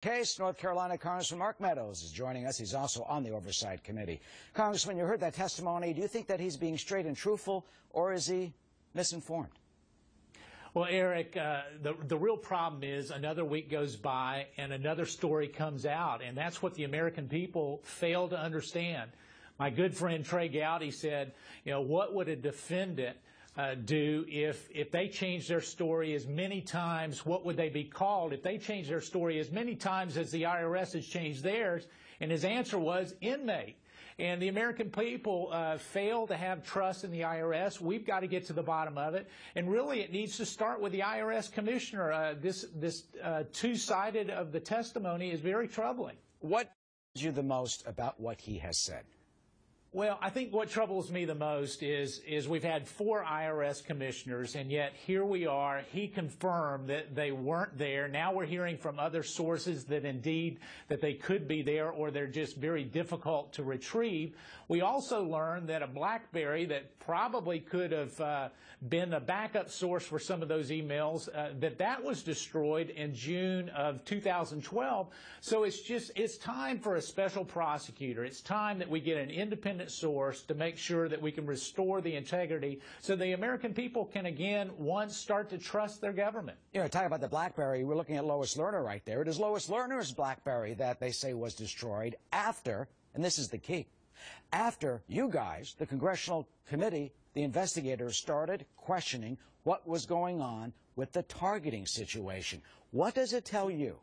Case, North Carolina Congressman Mark Meadows is joining us. He's also on the Oversight Committee. Congressman, you heard that testimony. Do you think that he's being straight and truthful, or is he misinformed? Well, Eric, the real problem is another week goes by and another story comes out, and that's what the American people fail to understand. My good friend Trey Gowdy said, what would a defendant do if they changed their story as many times? What would they be called if they changed their story as many times as the IRS has changed theirs? And his answer was inmate. And the American people fail to have trust in the IRS. We've got to get to the bottom of it. And really, it needs to start with the IRS commissioner. This two-sided of the testimony is very troubling. What troubles you the most about what he has said? Well, I think what troubles me the most is we've had 4 IRS commissioners, and yet here we are. He confirmed that they weren't there. Now we're hearing from other sources that indeed that they could be there, or they're just very difficult to retrieve. We also learned that a BlackBerry that probably could have been a backup source for some of those emails, that was destroyed in June of 2012. So it's time for a special prosecutor. It's time that we get an independent source to make sure that we can restore the integrity so the American people can again once start to trust their government. Talking about the BlackBerry, we're looking at Lois Lerner right there. It is Lois Lerner's BlackBerry that they say was destroyed after, and this is the key, after you guys, the Congressional Committee, the investigators, started questioning what was going on with the targeting situation. What does it tell you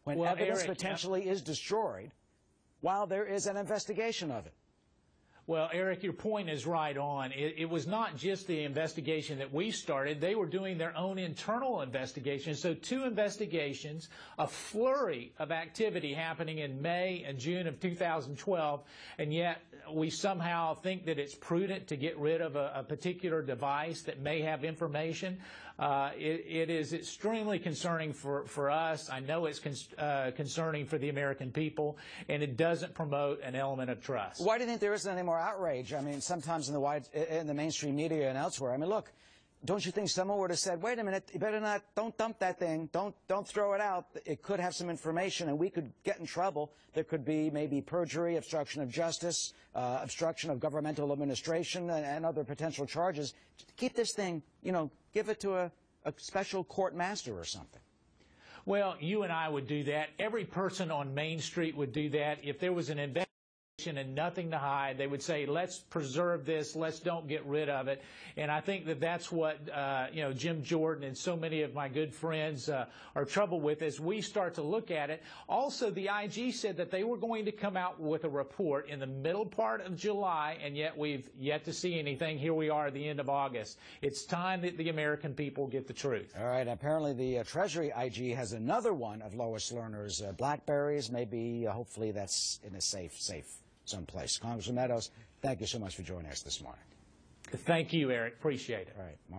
when evidence potentially is destroyed while there is an investigation of it? Well, Eric, your point is right on. It was not just the investigation that we started. They were doing their own internal investigation. So 2 investigations, a flurry of activity happening in May and June of 2012, and yet we somehow think that it's prudent to get rid of a particular device that may have information. It is extremely concerning for us. I know it's concerning for the American people, and it doesn't promote an element of trust. Why do you think there isn't any more outrage? I mean, sometimes in the mainstream media and elsewhere. I mean, look, don't you think someone would have said, wait a minute, you better not, don't dump that thing, don't throw it out. It could have some information and we could get in trouble. There could be maybe perjury, obstruction of justice, obstruction of governmental administration, and other potential charges. Keep this thing, give it to a special court master or something. Well, you and I would do that. Every person on Main Street would do that. If there was an investigation and nothing to hide, they would say, let's preserve this, let's don't get rid of it. And I think that that's what Jim Jordan and so many of my good friends are troubled with as we start to look at it. Also, the IG said that they were going to come out with a report in the middle part of July, and yet we've yet to see anything. Here we are at the end of August. It's time that the American people get the truth. All right. Apparently the Treasury IG has another one of Lois Lerner's BlackBerries. Maybe, hopefully that's in a safe someplace. Congressman Meadows, thank you so much for joining us this morning. Thank you, Eric. Appreciate it. All right.